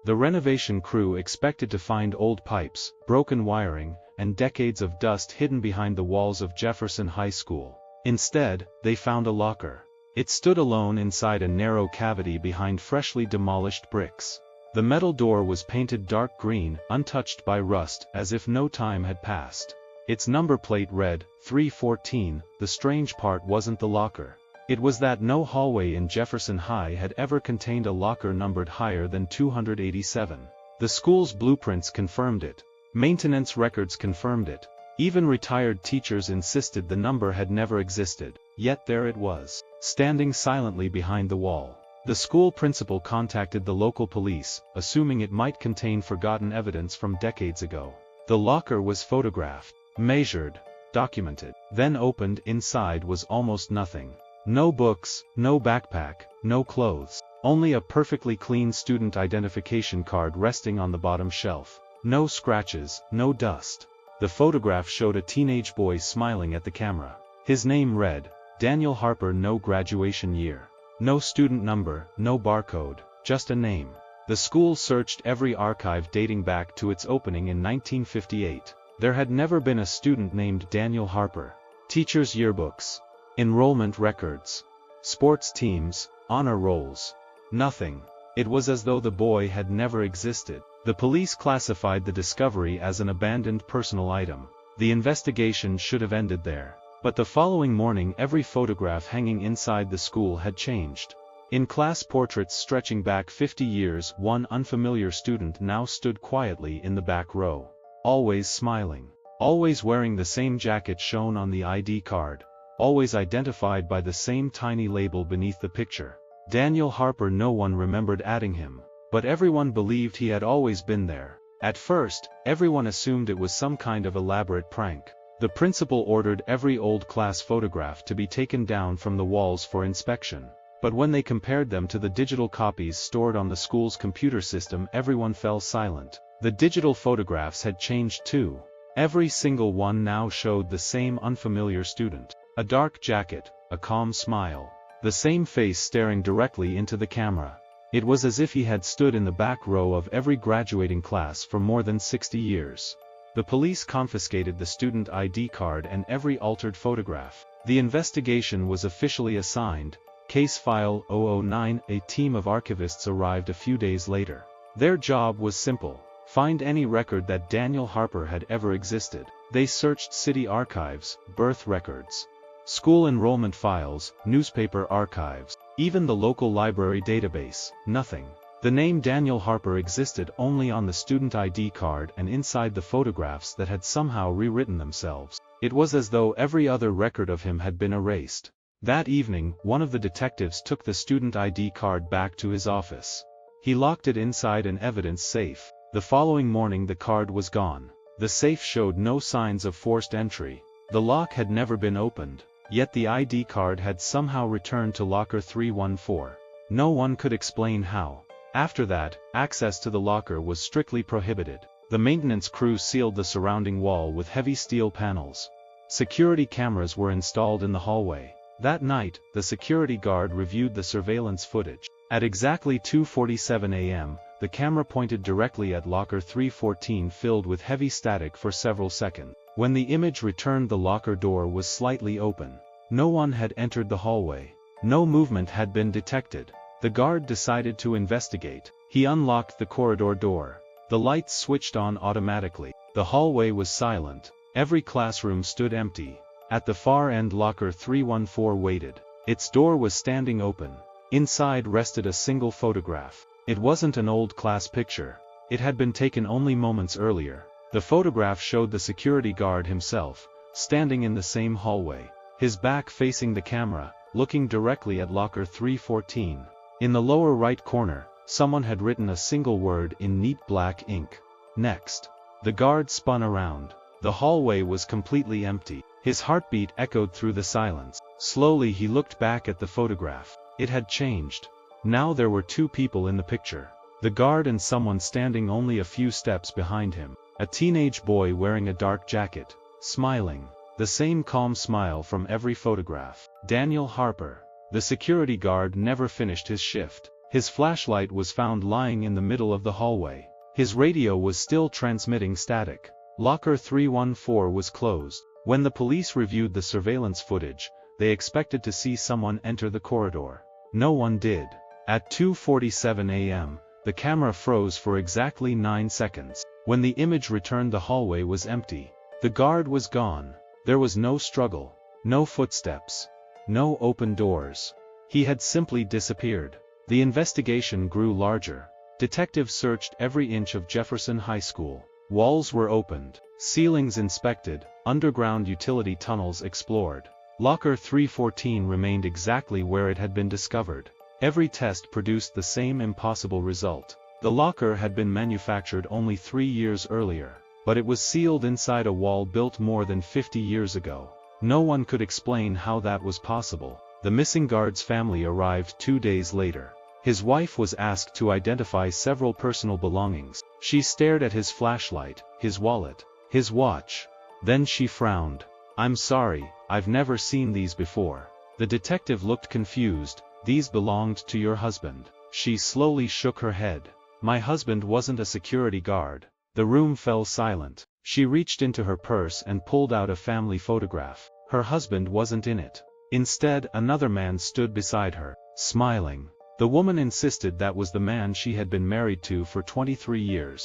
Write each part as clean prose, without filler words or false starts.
The renovation crew expected to find old pipes, broken wiring, and decades of dust hidden behind the walls of Jefferson High School. Instead, they found a locker. It stood alone inside a narrow cavity behind freshly demolished bricks. The metal door was painted dark green, untouched by rust, as if no time had passed. Its number plate read, 314. The strange part wasn't the locker. It was that no hallway in Jefferson High had ever contained a locker numbered higher than 287. The school's blueprints confirmed it. Maintenance records confirmed it. Even retired teachers insisted the number had never existed. Yet there it was, standing silently behind the wall. The school principal contacted the local police, assuming it might contain forgotten evidence from decades ago. The locker was photographed, measured, documented, then opened. Inside was almost nothing. No books, no backpack, no clothes. Only a perfectly clean student identification card resting on the bottom shelf. No scratches, no dust. The photograph showed a teenage boy smiling at the camera. His name read, Daniel Harper. No graduation year. No student number, no barcode, just a name. The school searched every archive dating back to its opening in 1958. There had never been a student named Daniel Harper. Teachers' yearbooks, enrollment records, sports teams, honor rolls. Nothing. It was as though the boy had never existed. The police classified the discovery as an abandoned personal item. The investigation should have ended there. But the following morning every photograph hanging inside the school had changed. In class portraits stretching back 50 years, one unfamiliar student now stood quietly in the back row. Always smiling. Always wearing the same jacket shown on the ID card. Always identified by the same tiny label beneath the picture. Daniel Harper. No one remembered adding him. But everyone believed he had always been there. At first, everyone assumed it was some kind of elaborate prank. The principal ordered every old class photograph to be taken down from the walls for inspection. But when they compared them to the digital copies stored on the school's computer system, everyone fell silent. The digital photographs had changed too. Every single one now showed the same unfamiliar student. A dark jacket, a calm smile. The same face staring directly into the camera. It was as if he had stood in the back row of every graduating class for more than 60 years. The police confiscated the student ID card and every altered photograph. The investigation was officially assigned, Case File 009. A team of archivists arrived a few days later. Their job was simple: find any record that Daniel Harper had ever existed. They searched city archives, birth records, school enrollment files, newspaper archives, even the local library database. Nothing. The name Daniel Harper existed only on the student ID card and inside the photographs that had somehow rewritten themselves. It was as though every other record of him had been erased. That evening, one of the detectives took the student ID card back to his office. He locked it inside an evidence safe. The following morning the card was gone. The safe showed no signs of forced entry. The lock had never been opened. Yet the ID card had somehow returned to locker 314. No one could explain how. After that, access to the locker was strictly prohibited. The maintenance crew sealed the surrounding wall with heavy steel panels. Security cameras were installed in the hallway. That night, the security guard reviewed the surveillance footage. At exactly 2:47 a.m., the camera pointed directly at locker 314, filled with heavy static for several seconds. When the image returned, the locker door was slightly open. No one had entered the hallway. No movement had been detected. The guard decided to investigate. He unlocked the corridor door. The lights switched on automatically. The hallway was silent. Every classroom stood empty. At the far end, locker 314 waited. Its door was standing open. Inside rested a single photograph. It wasn't an old class picture. It had been taken only moments earlier. The photograph showed the security guard himself, standing in the same hallway, his back facing the camera, looking directly at locker 314. In the lower right corner, someone had written a single word in neat black ink. Next. The guard spun around. The hallway was completely empty. His heartbeat echoed through the silence. Slowly he looked back at the photograph. It had changed. Now there were two people in the picture. The guard and someone standing only a few steps behind him. A teenage boy wearing a dark jacket, smiling. The same calm smile from every photograph. Daniel Harper. The security guard never finished his shift. His flashlight was found lying in the middle of the hallway. His radio was still transmitting static. Locker 314 was closed. When the police reviewed the surveillance footage, they expected to see someone enter the corridor. No one did. At 2:47 a.m., the camera froze for exactly 9 seconds. When the image returned, the hallway was empty. The guard was gone. There was no struggle, no footsteps, no open doors. He had simply disappeared. The investigation grew larger. Detectives searched every inch of Jefferson High School. Walls were opened, ceilings inspected, underground utility tunnels explored. Locker 314 remained exactly where it had been discovered. Every test produced the same impossible result. The locker had been manufactured only 3 years earlier, but it was sealed inside a wall built more than 50 years ago. No one could explain how that was possible. The missing guard's family arrived 2 days later. His wife was asked to identify several personal belongings. She stared at his flashlight, his wallet, his watch. Then she frowned. "I'm sorry, I've never seen these before." The detective looked confused. "These belonged to your husband." She slowly shook her head. "My husband wasn't a security guard." The room fell silent. She reached into her purse and pulled out a family photograph. Her husband wasn't in it. Instead, another man stood beside her, smiling. The woman insisted that was the man she had been married to for 23 years.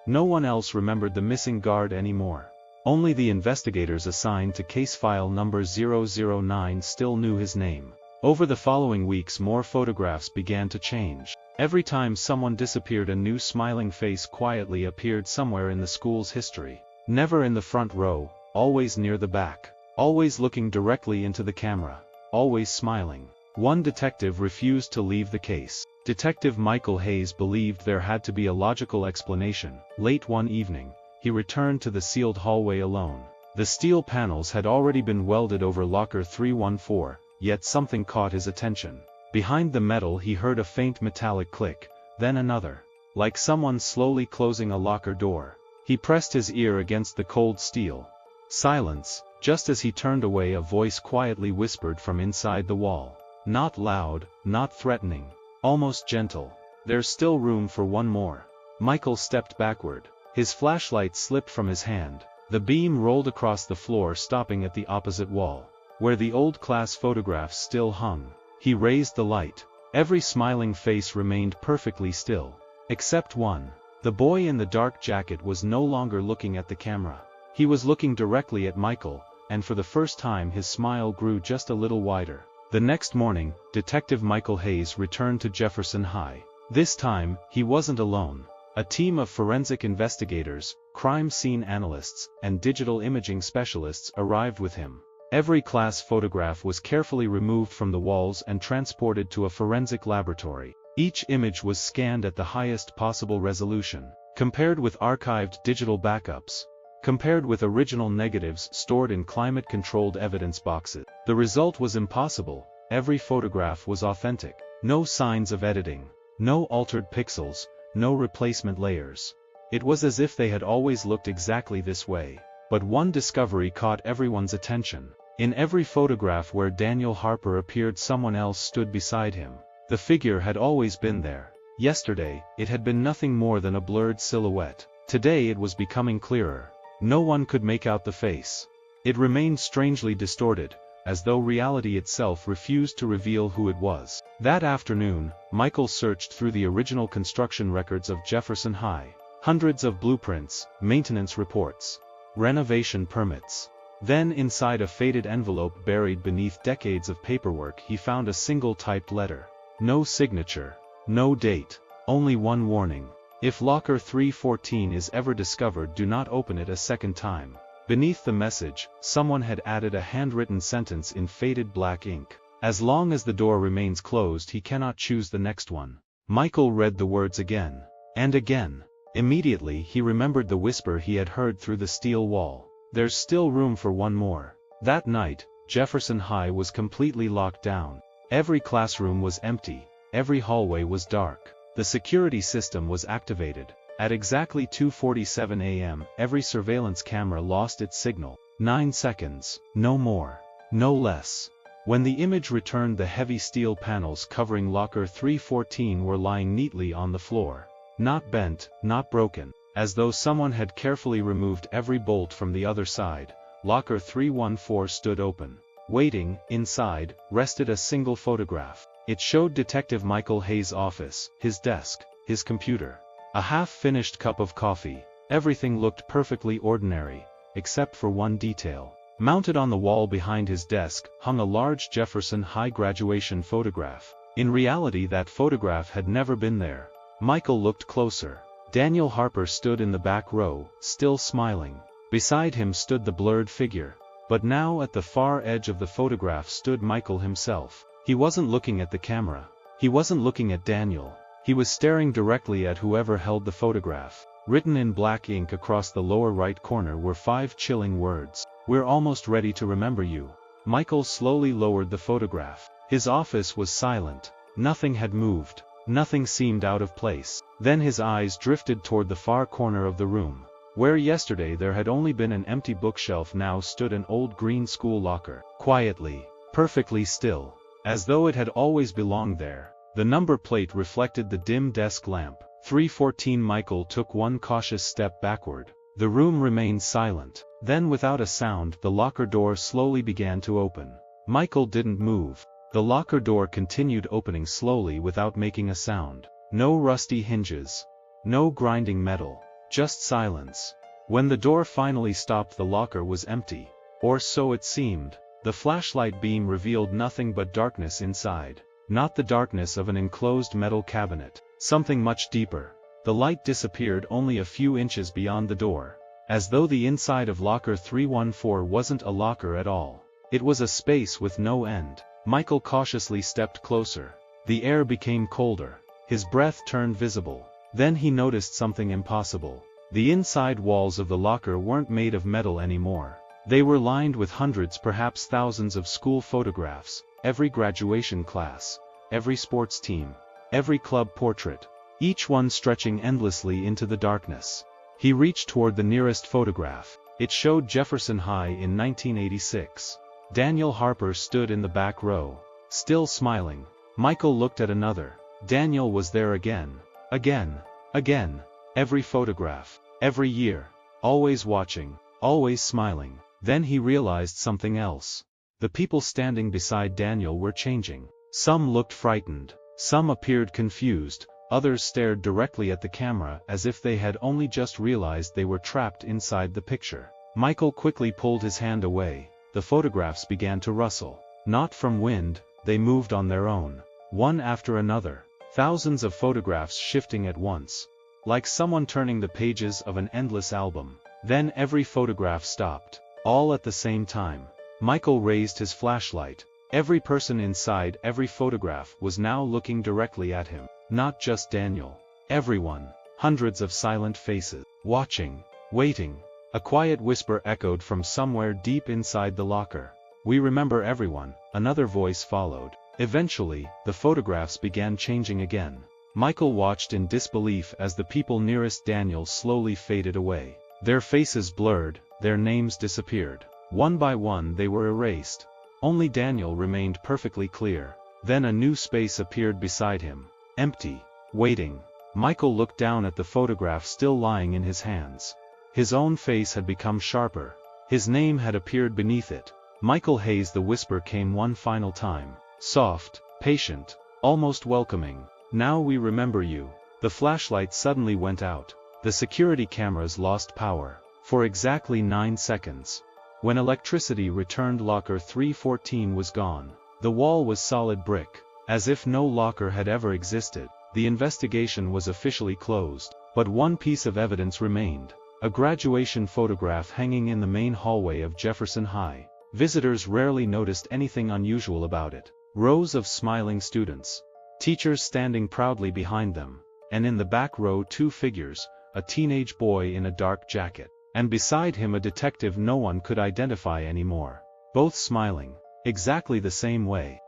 No one else remembered the missing guard anymore. Only the investigators assigned to case file number 009 still knew his name. Over the following weeks, more photographs began to change. Every time someone disappeared, a new smiling face quietly appeared somewhere in the school's history. Never in the front row, always near the back. Always looking directly into the camera. Always smiling. One detective refused to leave the case. Detective Michael Hayes believed there had to be a logical explanation. Late one evening, he returned to the sealed hallway alone. The steel panels had already been welded over locker 314, yet something caught his attention. Behind the metal he heard a faint metallic click, then another. Like someone slowly closing a locker door. He pressed his ear against the cold steel. Silence. Just as he turned away, a voice quietly whispered from inside the wall. Not loud, not threatening. Almost gentle. "There's still room for one more." Michael stepped backward. His flashlight slipped from his hand. The beam rolled across the floor, stopping at the opposite wall, where the old class photographs still hung. He raised the light. Every smiling face remained perfectly still. Except one. The boy in the dark jacket was no longer looking at the camera. He was looking directly at Michael, and for the first time his smile grew just a little wider. The next morning, Detective Michael Hayes returned to Jefferson High. This time, he wasn't alone. A team of forensic investigators, crime scene analysts, and digital imaging specialists arrived with him. Every class photograph was carefully removed from the walls and transported to a forensic laboratory. Each image was scanned at the highest possible resolution, compared with archived digital backups, compared with original negatives stored in climate-controlled evidence boxes. The result was impossible. Every photograph was authentic. No signs of editing. No altered pixels. No replacement layers. It was as if they had always looked exactly this way. But one discovery caught everyone's attention. In every photograph where Daniel Harper appeared, someone else stood beside him. The figure had always been there. Yesterday, it had been nothing more than a blurred silhouette. Today it was becoming clearer. No one could make out the face. It remained strangely distorted, as though reality itself refused to reveal who it was. That afternoon, Michael searched through the original construction records of Jefferson High. Hundreds of blueprints, maintenance reports, renovation permits. Then, inside a faded envelope buried beneath decades of paperwork, he found a single typed letter. No signature, no date, only one warning. If locker 314 is ever discovered, do not open it a second time. Beneath the message, someone had added a handwritten sentence in faded black ink. As long as the door remains closed, he cannot choose the next one. Michael read the words again, and again. Immediately he remembered the whisper he had heard through the steel wall. There's still room for one more. That night, Jefferson High was completely locked down. Every classroom was empty. Every hallway was dark. The security system was activated. At exactly 2:47 a.m., every surveillance camera lost its signal. 9 seconds. No more. No less. When the image returned, the heavy steel panels covering locker 314 were lying neatly on the floor. Not bent, not broken. As though someone had carefully removed every bolt from the other side, locker 314 stood open. Waiting, inside, rested a single photograph. It showed Detective Michael Hayes' office, his desk, his computer. A half-finished cup of coffee. Everything looked perfectly ordinary, except for one detail. Mounted on the wall behind his desk hung a large Jefferson High graduation photograph. In reality, that photograph had never been there. Michael looked closer. Daniel Harper stood in the back row, still smiling. Beside him stood the blurred figure. But now at the far edge of the photograph stood Michael himself. He wasn't looking at the camera. He wasn't looking at Daniel. He was staring directly at whoever held the photograph. Written in black ink across the lower right corner were 5 chilling words. "We're almost ready to remember you." Michael slowly lowered the photograph. His office was silent. Nothing had moved. Nothing seemed out of place. Then his eyes drifted toward the far corner of the room. Where yesterday there had only been an empty bookshelf, now stood an old green school locker. Quietly, perfectly still, as though it had always belonged there. The number plate reflected the dim desk lamp. 314. Michael took one cautious step backward. The room remained silent. Then without a sound the locker door slowly began to open. Michael didn't move. The locker door continued opening slowly without making a sound. No rusty hinges. No grinding metal. Just silence. When the door finally stopped, the locker was empty. Or so it seemed. The flashlight beam revealed nothing but darkness inside. Not the darkness of an enclosed metal cabinet. Something much deeper. The light disappeared only a few inches beyond the door. As though the inside of locker 314 wasn't a locker at all. It was a space with no end. Michael cautiously stepped closer. The air became colder. His breath turned visible. Then he noticed something impossible. The inside walls of the locker weren't made of metal anymore. They were lined with hundreds, perhaps thousands of school photographs. Every graduation class. Every sports team. Every club portrait. Each one stretching endlessly into the darkness. He reached toward the nearest photograph. It showed Jefferson High in 1986. Daniel Harper stood in the back row, still smiling. Michael looked at another. Daniel was there again. Again. Again. Every photograph. Every year. Always watching. Always smiling. Then he realized something else. The people standing beside Daniel were changing. Some looked frightened. Some appeared confused. Others stared directly at the camera as if they had only just realized they were trapped inside the picture. Michael quickly pulled his hand away. The photographs began to rustle. Not from wind, they moved on their own. One after another. Thousands of photographs shifting at once. Like someone turning the pages of an endless album. Then every photograph stopped. All at the same time. Michael raised his flashlight. Every person inside every photograph was now looking directly at him. Not just Daniel. Everyone. Hundreds of silent faces. Watching. Waiting. A quiet whisper echoed from somewhere deep inside the locker. "We remember everyone," another voice followed. Eventually, the photographs began changing again. Michael watched in disbelief as the people nearest Daniel slowly faded away. Their faces blurred, their names disappeared. One by one they were erased. Only Daniel remained perfectly clear. Then a new space appeared beside him. Empty. Waiting. Michael looked down at the photograph still lying in his hands. His own face had become sharper. His name had appeared beneath it. Michael Hayes. The whisper came one final time. Soft, patient, almost welcoming. "Now we remember you." The flashlight suddenly went out. The security cameras lost power. For exactly 9 seconds. When electricity returned, locker 314 was gone. The wall was solid brick. As if no locker had ever existed. The investigation was officially closed. But one piece of evidence remained. A graduation photograph hanging in the main hallway of Jefferson High. Visitors rarely noticed anything unusual about it. Rows of smiling students. Teachers standing proudly behind them. And in the back row 2 figures, a teenage boy in a dark jacket. And beside him a detective no one could identify anymore. Both smiling. Exactly the same way.